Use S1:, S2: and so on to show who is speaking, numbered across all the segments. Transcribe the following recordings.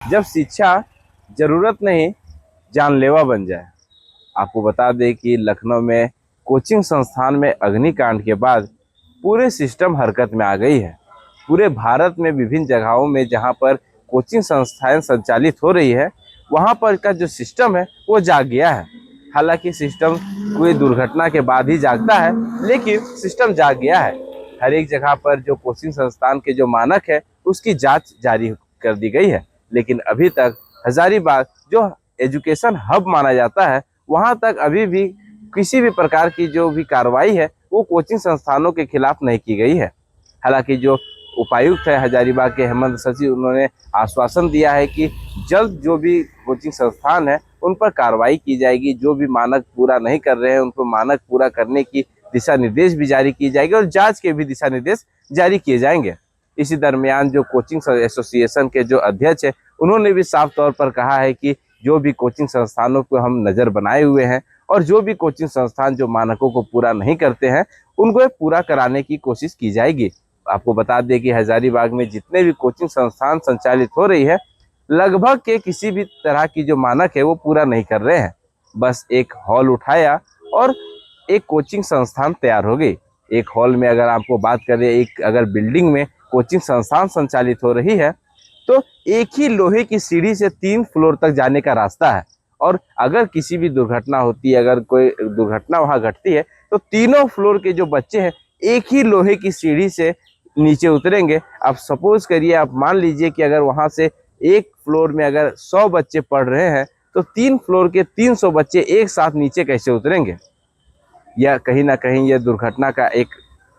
S1: जब शिक्षा जरूरत नहीं जानलेवा बन जाए। आपको बता दें कि लखनऊ में कोचिंग संस्थान में अग्निकांड के बाद पूरे सिस्टम हरकत में आ गई है। पूरे भारत में विभिन्न जगहों में जहां पर कोचिंग संस्थाएं संचालित हो रही है, वहां पर का जो सिस्टम है वो जाग गया है। हालांकि सिस्टम कोई दुर्घटना के बाद ही जागता है, लेकिन सिस्टम जाग गया है। हर एक जगह पर जो कोचिंग संस्थान के जो मानक है उसकी जांच जारी कर दी गई है, लेकिन अभी तक हजारीबाग जो एजुकेशन हब माना जाता है, वहां तक अभी भी किसी भी प्रकार की जो भी कार्रवाई है वो कोचिंग संस्थानों के खिलाफ नहीं की गई है। हालांकि जो उपायुक्त है हजारीबाग के हेमंत सचिव, उन्होंने आश्वासन दिया है कि जल्द जो भी कोचिंग संस्थान है उन पर कार्रवाई की जाएगी। जो भी मानक पूरा नहीं कर रहे हैं उन पर मानक पूरा करने की दिशा निर्देश भी जारी की जाएगी और जांच के भी दिशा निर्देश जारी किए जाएंगे। इसी दरमियान जो कोचिंग एसोसिएशन के जो अध्यक्ष है, उन्होंने भी साफ तौर पर कहा है कि जो भी कोचिंग संस्थानों को हम नज़र बनाए हुए हैं और जो भी कोचिंग संस्थान जो मानकों को पूरा नहीं करते हैं उनको पूरा कराने की कोशिश की जाएगी। आपको बता दें कि हजारीबाग में जितने भी कोचिंग संस्थान संचालित हो रही है, लगभग के किसी भी तरह की जो मानक है वो पूरा नहीं कर रहे हैं। बस एक हॉल उठाया और एक कोचिंग संस्थान तैयार हो गई। एक हॉल में अगर आपको बात करें, एक अगर बिल्डिंग में कोचिंग संस्थान संचालित हो रही है तो एक ही लोहे की सीढ़ी से 3 फ्लोर तक जाने का रास्ता है। और अगर किसी भी दुर्घटना होती है, अगर कोई दुर्घटना वहां घटती है, तो तीनों फ्लोर के जो बच्चे हैं एक ही लोहे की सीढ़ी से नीचे उतरेंगे। आप सपोज करिए, आप मान लीजिए कि अगर वहां से एक फ्लोर में अगर 100 बच्चे पढ़ रहे हैं तो 3 फ्लोर के 300 बच्चे एक साथ नीचे कैसे उतरेंगे? यह कहीं ना कहीं यह दुर्घटना का एक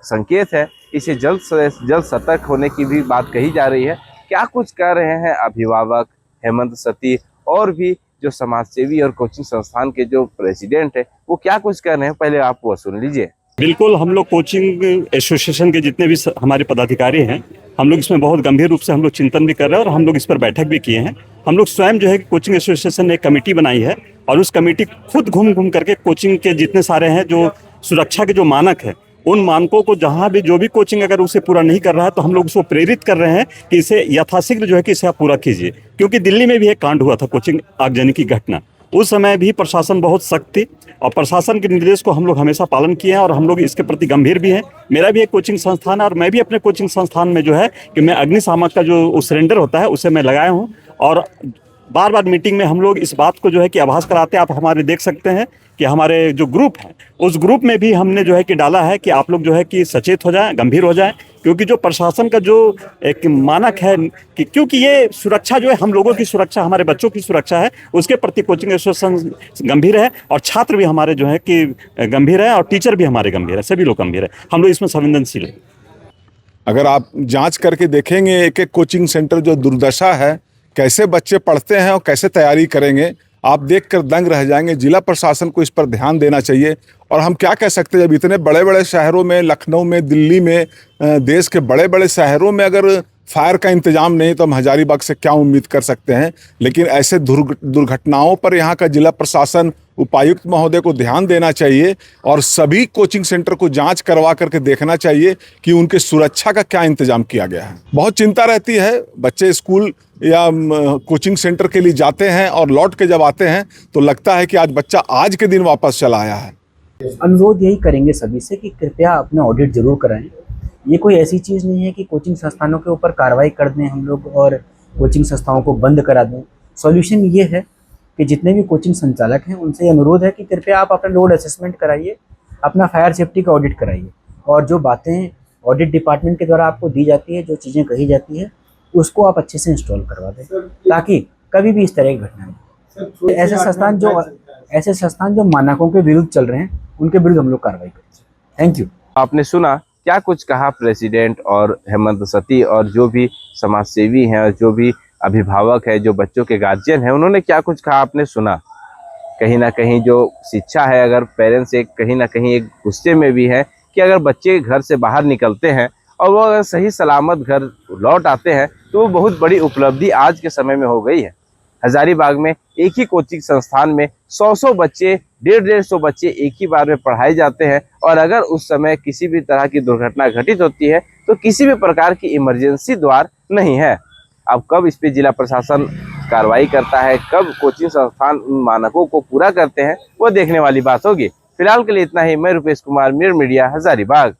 S1: संकेत है। इसे जल्द से जल्द सतर्क होने की भी बात कही जा रही है। क्या कुछ कर रहे हैं अभिभावक, हेमंत सती और भी जो समाजसेवी और कोचिंग संस्थान के जो प्रेसिडेंट है, वो क्या कुछ कर रहे हैं, पहले आप वो सुन लीजिए।
S2: बिल्कुल, हम लोग कोचिंग एसोसिएशन के जितने भी हमारे पदाधिकारी हैं, हम लोग इसमें बहुत गंभीर रूप से हम लोग चिंतन भी कर रहे हैं और हम लोग इस पर बैठक भी किए हैं। हम लोग स्वयं जो है कोचिंग एसोसिएशन ने एक कमेटी बनाई है और उस कमेटी खुद घूम घूम करके कोचिंग के जितने सारे हैं जो सुरक्षा के जो मानक है, उन मानकों को जहां भी जो भी कोचिंग अगर उसे पूरा नहीं कर रहा है तो हम लोग उसको प्रेरित कर रहे हैं कि इसे यथाशीघ्र जो है कि इसे आप पूरा कीजिए। क्योंकि दिल्ली में भी एक कांड हुआ था, कोचिंग आगजनी की घटना। उस समय भी प्रशासन बहुत सख्त थी और प्रशासन के निर्देश को हम लोग हमेशा पालन किए हैं और हम लोग इसके प्रति गंभीर भी हैं। मेरा भी एक कोचिंग संस्थान है और मैं भी अपने कोचिंग संस्थान में जो है कि मैं अग्निशामक का जो सिलेंडर होता है उसे मैं लगाया हूँ और बार बार मीटिंग में हम लोग इस बात को जो है कि आभास कराते हैं। आप हमारे देख सकते हैं कि हमारे जो ग्रुप है उस ग्रुप में भी हमने जो है कि डाला है कि आप लोग जो है कि सचेत हो जाएं, गंभीर हो जाएं। क्योंकि जो प्रशासन का जो एक मानक है कि क्योंकि ये सुरक्षा जो है हम लोगों की सुरक्षा, हमारे बच्चों की सुरक्षा है, उसके प्रति कोचिंग एसोसिएशन गंभीर है और छात्र भी हमारे जो है कि गंभीर है और टीचर भी हमारे गंभीर है, सभी लोग गंभीर है। हम लोग इसमें संवेदनशील है।
S3: अगर आप जांच करके देखेंगे एक एक कोचिंग सेंटर जो दुर्दशा है, कैसे बच्चे पढ़ते हैं और कैसे तैयारी करेंगे, आप देखकर दंग रह जाएंगे। जिला प्रशासन को इस पर ध्यान देना चाहिए। और हम क्या कह सकते हैं, जब इतने बड़े बड़े शहरों में, लखनऊ में, दिल्ली में, देश के बड़े बड़े शहरों में अगर फायर का इंतजाम नहीं तो हम हजारीबाग से क्या उम्मीद कर सकते हैं। लेकिन ऐसे दुर्घटनाओं पर यहाँ का जिला प्रशासन, उपायुक्त महोदय को ध्यान देना चाहिए और सभी कोचिंग सेंटर को जांच करवा करके देखना चाहिए कि उनके सुरक्षा का क्या इंतजाम किया गया है। बहुत चिंता रहती है, बच्चे स्कूल या कोचिंग सेंटर के लिए जाते हैं और लौट के जब आते हैं तो लगता है कि आज बच्चा आज के दिन वापस चला आया है।
S4: अनुरोध यही करेंगे सभी से कि कृपया अपना ऑडिट जरूर कराएं। ये कोई ऐसी चीज़ नहीं है कि कोचिंग संस्थानों के ऊपर कार्रवाई कर दें हम लोग और कोचिंग संस्थाओं को बंद करा दें। सॉल्यूशन ये है कि जितने भी कोचिंग संचालक हैं उनसे अनुरोध है कि कृपया आप अपना लोड असेसमेंट कराइए, अपना फायर सेफ्टी का ऑडिट कराइए और जो बातें ऑडिट डिपार्टमेंट के द्वारा आपको दी जाती है, जो चीज़ें कही जाती है, उसको आप अच्छे से इंस्टॉल करवा दें ताकि कभी भी इस तरह की घटना नहीं। ऐसे संस्थान जो मानकों के विरुद्ध चल रहे हैं उनके विरुद्ध हम लोग कार्रवाई करें। Thank you.
S1: आपने सुना क्या कुछ कहा प्रेसिडेंट और हेमंत सती और जो भी समाजसेवी हैं और जो भी अभिभावक है, जो बच्चों के गार्जियन हैं, उन्होंने क्या कुछ कहा आपने सुना। कहीं ना कहीं जो शिक्षा है, अगर पेरेंट्स एक कहीं ना कहीं एक गुस्से में भी है कि अगर बच्चे घर से बाहर निकलते हैं और वो अगर सही सलामत घर लौट आते हैं तो वो बहुत बड़ी उपलब्धि आज के समय में हो गई है। हजारीबाग में एक ही कोचिंग संस्थान में 100 बच्चे, 150 बच्चे एक ही बार में पढ़ाए जाते हैं और अगर उस समय किसी भी तरह की दुर्घटना घटित होती है तो किसी भी प्रकार की इमरजेंसी द्वार नहीं है। अब कब इस पे जिला प्रशासन कार्रवाई करता है, कब कोचिंग संस्थान उन मानकों को पूरा करते हैं, वो देखने वाली बात होगी। फिलहाल के लिए इतना ही। मैं रुपेश कुमार, मिरर मीडिया, हजारीबाग।